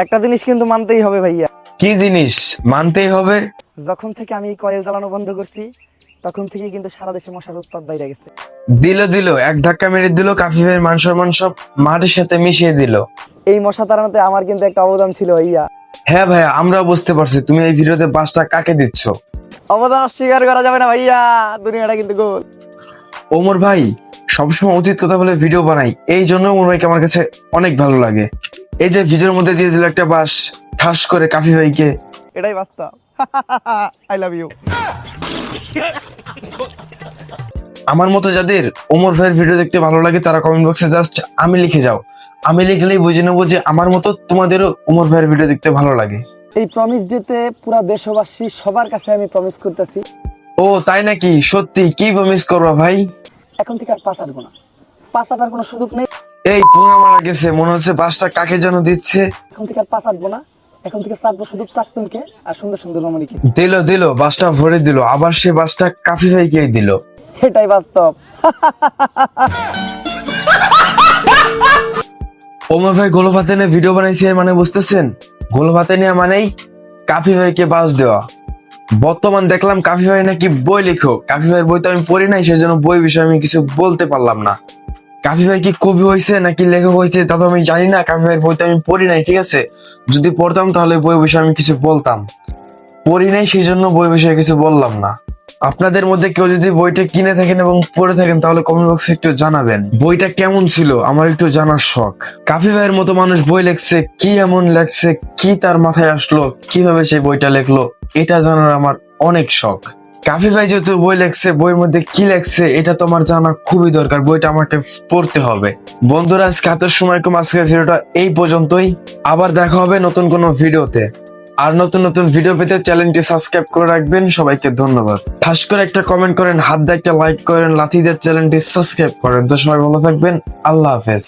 একটা জিনিস কিন্তু মানতেই হবে ভাইয়া। কি জিনিস মানতেই হবে? যখন থেকে আমি এই কয়েল চালানো বন্ধ করছি তখন থেকে কিন্তু সারা দেশে মশার উৎপাত বাইরে গেছে। দিল এক ধাক্কা মেরে দিল, কাফি ভাইয়ের মান সম্মান সব মাটির সাথে মিশিয়ে দিল। এই মশা তাড়ানোতে আমার কিন্তু একটা অবদান ছিল ভাইয়া। হ্যাঁ ভাইয়া, আমরা বুঝতে পারছি তুমি এই ভিডিওতে বাসটা কাকে দিচ্ছ। অবদান অস্বীকার করা যাবে না ভাইয়া, দুনিয়াটা কিন্তু গোল। ওমর ভাই সবসময় উচিত কথা বলে ভিডিও বানাই, এই জন্য ওমর ভাইকে আমার কাছে অনেক ভালো লাগে। এই যে ভিডিওর মধ্যে দিয়ে দিল একটা বাস ঠাস করে কাফি ভাইকে। এটাই বাস্তব। I love you. আমার মতো যাদের ওমর ভাইয়ের ভিডিও দেখতে ভালো লাগে তারা কমেন্ট বক্সে জাস্ট আমি লিখে যাও। আমি লিখলেই বুঝে নেবো যে আমার মতো তোমাদেরও ওমর ভাইয়ের ভিডিও দেখতে ভালো লাগে। এই প্রমিস যেতে পুরা দেশবাসী সবার কাছে আমি প্রমিস করতেছি। ও তাই নাকি? সত্যি কি প্রমিস করবা ভাই? এখন থেকে আর পাচারবো না, পাচাটার কোনো সুযোগ নেই। এই পুঙ্গা মারা গেছে, মনে হচ্ছে বাসটা কাকে যেন দিচ্ছে। এখন থেকে আর পাচারবো না, এখন থেকে চাপবো শুধু প্রাক্তনকে আর সুন্দর সুন্দর রমণীকে। দিল বাসটা ভরে দিল, আবার সে বাসটা কাফি ভাইকে দিল। এটাই বাস্তব। ওমর ভাই গোল ভাতে নিয়ে ভিডিও বানাইছে, মানে বুঝতেছেন? গোল ভাতে নিয়ে মানেই কাফি ভাইকে বাস দেওয়া। বর্তমান দেখলাম কাফি ভাই নাকি বই লিখো। কাফি ভাইয়ের বই তো আমি পড়ি নাই, সেজন্য বই বিষয়ে আমি কিছু বলতে পারলাম না। কাফি ভাই কি কবি হয়েছে নাকি লেখক হয়েছে তা তো আমি জানি না। কাফি ভাইয়ের বই তো আমি পড়ি নাই, ঠিক আছে? যদি পড়তাম তাহলে বই বিষয়ে আমি কিছু বলতাম। পড়ি নাই, সেই জন্য বই বিষয়ে কিছু বললাম না। আপনাদের মধ্যে কেউ যদি বইটা কিনে থাকেন এবং পড়ে থাকেন তাহলে কমেন্ট বক্সে একটু জানাবেন বইটা কেমন ছিল, আমার একটু জানার শখ। কাফি ভাইয়ের মতো মানুষ বই লেখছে, কি এমন লেখছে, কি তার মাথায় আসলো, কিভাবে সেই বইটা লেখলো, এটা জানার আমার অনেক শখ। কাফি ভাই যেহেতু বই লেখছে, বইয়ের মধ্যে কি লেখছে এটা তো আমার জানা খুবই দরকার। বইটা আমাকে পড়তে হবে। বন্ধুরা, আজকে হাতের সময় কম, আজকের ভিডিওটা এই পর্যন্তই। আবার দেখা হবে নতুন কোনো ভিডিওতে। আর নতুন ভিডিও পেতে চ্যানেলটি সাবস্ক্রাইব করে রাখবেন। সবাইকে ধন্যবাদ। ঠাস করে একটা কমেন্ট করেন, হাত দিয়ে একটা লাইক করেন, লাথি দিয়ে চ্যানেলটি সাবস্ক্রাইব করেন। তো সবাই ভালো থাকবেন। আল্লাহ হাফেজ।